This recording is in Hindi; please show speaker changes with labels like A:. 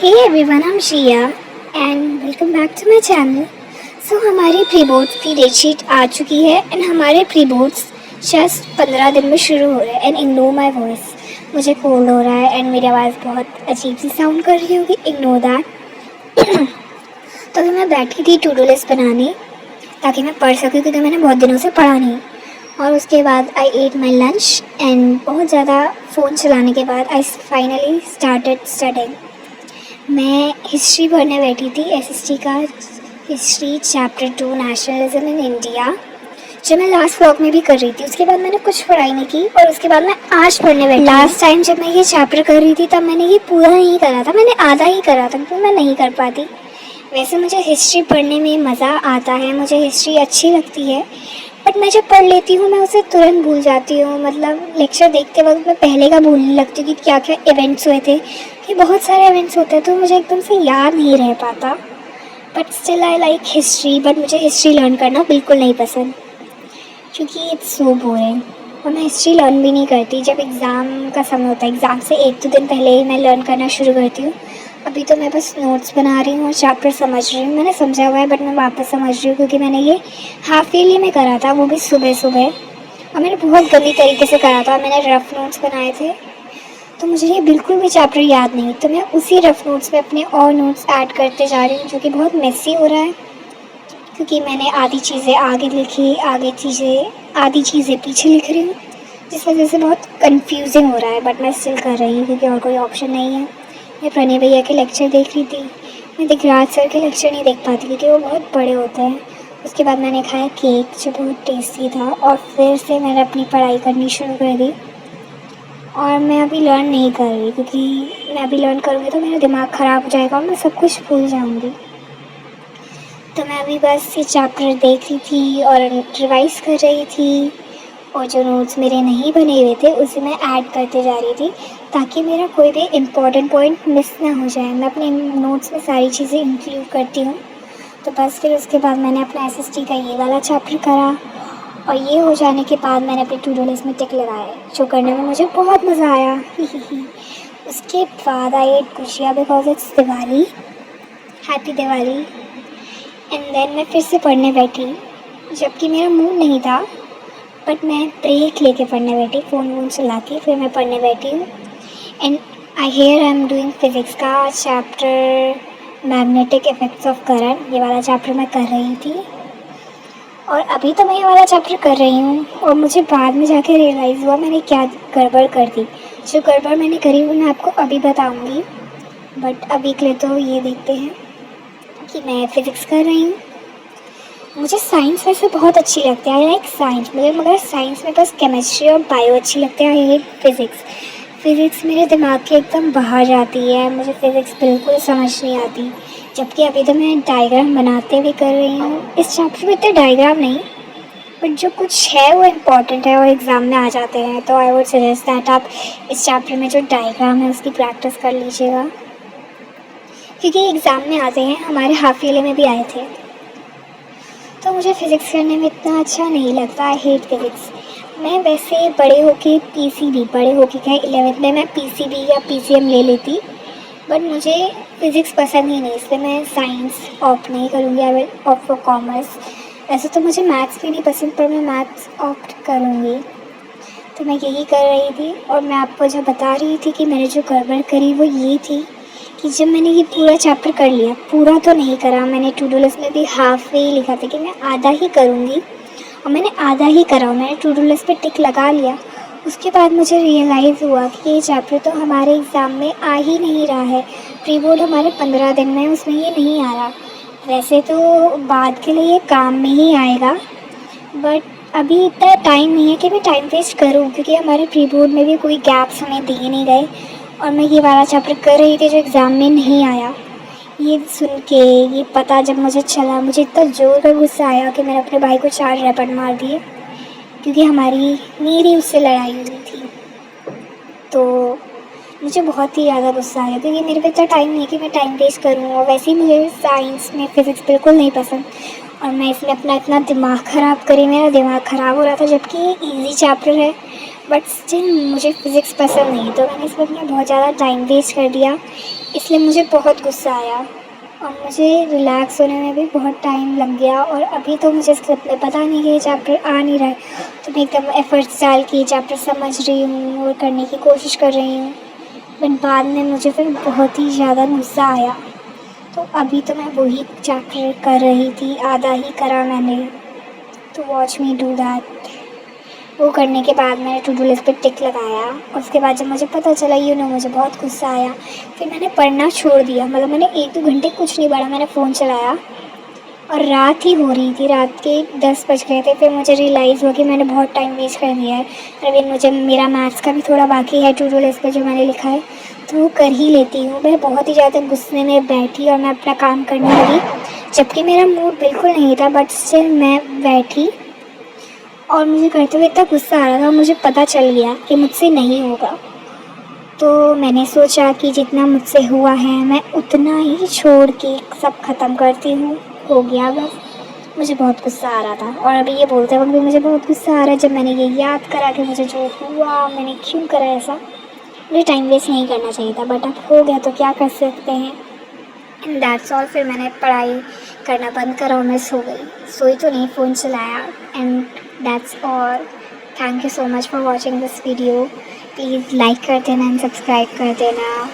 A: Hey everyone, I'm Shia and welcome back to my channel. So हमारी प्री बोर्ड्स की डेट शीट आ चुकी है एंड हमारे प्री बोर्ड्स जस्ट 15 दिन में शुरू हो रहे हैं एंड इग्नोर माई वॉइस. मुझे कोल्ड हो रहा है एंड मेरी आवाज़ बहुत अजीब सी साउंड कर रही होगी, इग्नोर दैट. तो अभी मैं बैठी थी टू डू लिस्ट बनाने ताकि मैं पढ़ सकूँ क्योंकि मैंने बहुत दिनों से पढ़ा नहीं. और उसके बाद I at my lunch and बहुत ज़्यादा फ़ोन चलाने के बाद आई फाइनली स्टार्टेड स्टडिंग. मैं हिस्ट्री पढ़ने बैठी थी, एसएसटी का history chapter 2 nationalism in India, जो मैं लास्ट व्लॉग में भी कर रही थी. उसके बाद मैंने कुछ पढ़ाई नहीं की और उसके बाद मैं आज पढ़ने बैठी. लास्ट टाइम जब मैं ये चैप्टर कर रही थी तब मैंने ये पूरा नहीं करा था, मैंने आधा ही करा था क्योंकि मैं नहीं कर पाती. वैसे मुझे हिस्ट्री पढ़ने में मज़ा आता है, मुझे हिस्ट्री अच्छी लगती है, बट मैं जब पढ़ लेती हूँ मैं उसे तुरंत भूल जाती हूँ. मतलब लेक्चर देखते वक्त मैं पहले का भूलने लगती हूँ कि क्या क्या इवेंट्स हुए थे, कि बहुत सारे इवेंट्स होते हैं तो मुझे एकदम से याद नहीं रह पाता. But still I like history. But मुझे हिस्ट्री लर्न करना बिल्कुल नहीं पसंद क्योंकि इट्स सो बोरिंग और मैं हिस्ट्री लर्न भी नहीं करती. जब एग्ज़ाम का समय होता है, एग्ज़ाम से 1-2 दिन पहले ही मैं लर्न करना शुरू करती हूँ. अभी तो मैं बस नोट्स बना रही हूँ और चैप्टर समझ रही हूँ. मैंने समझा हुआ है बट मैं वापस समझ रही हूँ क्योंकि मैंने ये हाफ ईयरली में करा था, वो भी सुबह सुबह, और मैंने बहुत गंदी तरीके से करा था. मैंने रफ़ नोट्स बनाए थे तो मुझे ये बिल्कुल भी चैप्टर याद नहीं, तो मैं उसी रफ़ नोट्स में अपने और नोट्स ऐड करते जा रही हूँ जो कि बहुत मेसी हो रहा है क्योंकि मैंने आधी चीज़ें आगे लिखी, आधी चीज़ें पीछे लिख रही हूँ, जिस वजह से बहुत कंफ्यूजिंग हो रहा है. बट मैं स्टिल कर रही हूँ क्योंकि और कोई ऑप्शन नहीं है. मैं प्रणय भैया के लेक्चर देख रही थी, मैं दिखराज सर के लेक्चर नहीं देख पाती क्योंकि वो बहुत बड़े होते हैं. उसके बाद मैंने खाया केक जो बहुत टेस्टी था और फिर से मैंने अपनी पढ़ाई करनी शुरू कर दी. और मैं अभी लर्न नहीं कर रही क्योंकि मैं अभी लर्न करूँगी तो मेरा दिमाग ख़राब हो जाएगा और मैं सब कुछ भूल जाऊँगी. तो मैं अभी बस ये चैप्टर देख रही थी और रिवाइज़ कर रही थी और जो नोट्स मेरे नहीं बने हुए थे उसे मैं ऐड करते जा रही थी ताकि मेरा कोई भी इम्पॉर्टेंट पॉइंट मिस ना हो जाए. मैं अपने नोट्स में सारी चीज़ें इंक्लूड करती हूँ. तो बस फिर उसके बाद मैंने अपना एसएसटी का ये वाला चैप्टर करा और ये हो जाने के बाद मैंने अपनी टू डू लिस्ट में टिक लगाया, जो करने में मुझे बहुत मज़ा आया. उसके बाद I ate gujiya because it's Diwali, happy Diwali. And then मैं फिर से पढ़ने बैठी जबकि मेरा मूड नहीं था, बट मैं ब्रेक लेके पढ़ने बैठी, फ़ोन चला के फिर मैं पढ़ने बैठी हूँ. And I am doing physics का chapter magnetic effects of current. ये वाला चैप्टर मैं कर रही थी और अभी तो मैं ये वाला चैप्टर कर रही हूँ और मुझे बाद में जाके रियलाइज़ हुआ मैंने क्या गड़बड़ कर दी. जो गड़बड़ मैंने करी वो मैं आपको अभी बताऊँगी, बट अभी के लिए तो ये देखते हैं कि मैं फ़िज़िक्स कर रही हूँ. मुझे साइंस वैसे बहुत अच्छी लगती है, आई लाइक साइंस, मगर साइंस में बस केमिस्ट्री और बायो अच्छी लगती है. आई हेट फ़िज़िक्स मेरे दिमाग के एकदम बाहर जाती है, मुझे फ़िज़िक्स बिल्कुल समझ नहीं आती. जबकि अभी तो मैं डायग्राम बनाते हुए कर रही हूँ. इस चैप्टर में इतने डायग्राम नहीं, बट जो कुछ है वो इम्पॉर्टेंट है और एग्ज़ाम में आ जाते हैं. तो आई वुड सजेस्ट दैट आप इस चैप्टर में जो डायग्राम है उसकी प्रैक्टिस कर लीजिएगा क्योंकि एग्ज़ाम में आते हैं. हमारे हाफ ईयरली में भी आए थे. तो मुझे फ़िज़िक्स करने में इतना अच्छा नहीं लगता. I hate physics. मैं वैसे बड़े होके क्या 11th में मैं पीसीबी या पीसीएम ले लेती, बट मुझे फ़िज़िक्स पसंद ही नहीं, इसलिए मैं साइंस ऑप्ट नहीं करूँगी. I will opt for commerce. वैसे तो मुझे मैथ्स भी नहीं पसंद पर मैं मैथ्स ऑप्ट करूँगी. तो मैं यही कर रही थी और मैं आपको जो बता रही थी कि मैंने जो गड़बड़ करी वो ये थी कि जब मैंने ये पूरा चैप्टर कर लिया, पूरा तो नहीं करा, मैंने टू डू लिस्ट में भी हाफ वे लिखा था कि मैं आधा ही करूँगी और मैंने आधा ही करा. मैंने टू डू लिस्ट पे टिक लगा लिया. उसके बाद मुझे रियलाइज़ हुआ कि ये चैप्टर तो हमारे एग्ज़ाम में आ ही नहीं रहा है. प्री बोर्ड हमारे 15 दिन में, उसमें ये नहीं आ रहा. वैसे तो बाद के लिए ये काम में ही आएगा, बट अभी इतना टाइम नहीं है कि मैं टाइम वेस्ट करूँ क्योंकि हमारे प्री बोर्ड में भी कोई गैप्स हमें दिए नहीं गए और मैं ये वाला चैप्टर कर रही थी जो एग्ज़ाम में नहीं आया. ये सुन के, ये पता जब मुझे चला, मुझे इतना ज़ोर का गुस्सा आया कि मैंने अपने भाई को 4 रैपट मार दिए क्योंकि मेरी उससे लड़ाई हुई थी. तो मुझे बहुत ही ज़्यादा गुस्सा आया क्योंकि मेरे पे इतना टाइम नहीं है कि मैं टाइम वेस्ट करूँ. और वैसे ही मुझे साइंस में फ़िज़िक्स बिल्कुल नहीं पसंद और मैं इसमें अपना इतना दिमाग ख़राब करी. मेरा दिमाग ख़राब हो रहा था जबकि ये ईजी चैप्टर है, बट स्टिल मुझे फ़िज़िक्स पसंद नहीं, तो मैंने इसमें अपना बहुत ज़्यादा टाइम वेस्ट कर दिया. इसलिए मुझे बहुत गुस्सा आया और मुझे रिलैक्स होने में भी बहुत टाइम लग गया। और अभी तो मुझे स्क्रिप्ट में पता नहीं कि ये चैप्टर आ नहीं रहा है, तो मैं एकदम एफर्ट्स डाल के ये चैप्टर समझ रही हूँ और करने की कोशिश कर रही हूँ। बट बाद में मुझे फिर बहुत ही ज़्यादा गुस्सा आया, तो अभी तो मैं वही चैप्टर कर रही थी, आधा ही करा मैंने। तो वॉच मी डू दैट। वो करने के बाद मैंने टू डू लिस्ट पे टिक लगाया। उसके बाद जब मुझे पता चला मुझे बहुत गुस्सा आया, फिर मैंने पढ़ना छोड़ दिया। मतलब मैंने 1-2 घंटे कुछ नहीं पढ़ा, मैंने फ़ोन चलाया और रात ही हो रही थी, रात के 10 बज गए थे। फिर मुझे रियलाइज़ हुआ कि मैंने बहुत टाइम वेस्ट कर दिया है। और अभी मुझे मेरा मैथ्स का भी थोड़ा बाकी है टू डू लिस्ट पे जो मैंने लिखा है, तो वो कर ही लेती हूँ। मैं बहुत ही ज़्यादा गुस्से में बैठी और मैं अपना काम करने लगी, जबकि मेरा मूड बिल्कुल नहीं था, बट स्टिल मैं बैठी और मुझे करते हुए इतना गुस्सा आ रहा था। मुझे पता चल गया कि मुझसे नहीं होगा, तो मैंने सोचा कि जितना मुझसे हुआ है मैं उतना ही छोड़ के सब ख़त्म करती हूँ। हो गया बस। मुझे बहुत गुस्सा आ रहा था और अभी ये बोलते वक्त भी मुझे बहुत गुस्सा आ रहा है, जब मैंने ये याद करा कि मुझे जो हुआ मैंने क्यों करा ऐसा। मुझे टाइम वेस्ट नहीं करना चाहिए था, बट अब हो गया तो क्या कर सकते हैं। And that's all. फिर मैंने पढ़ाई करना बंद करा और मैं सो गई। सोई तो नहीं, फ़ोन चलाया। And that's all. Thank you so much for watching this video. Please like कर देना एंड सब्सक्राइब कर देना।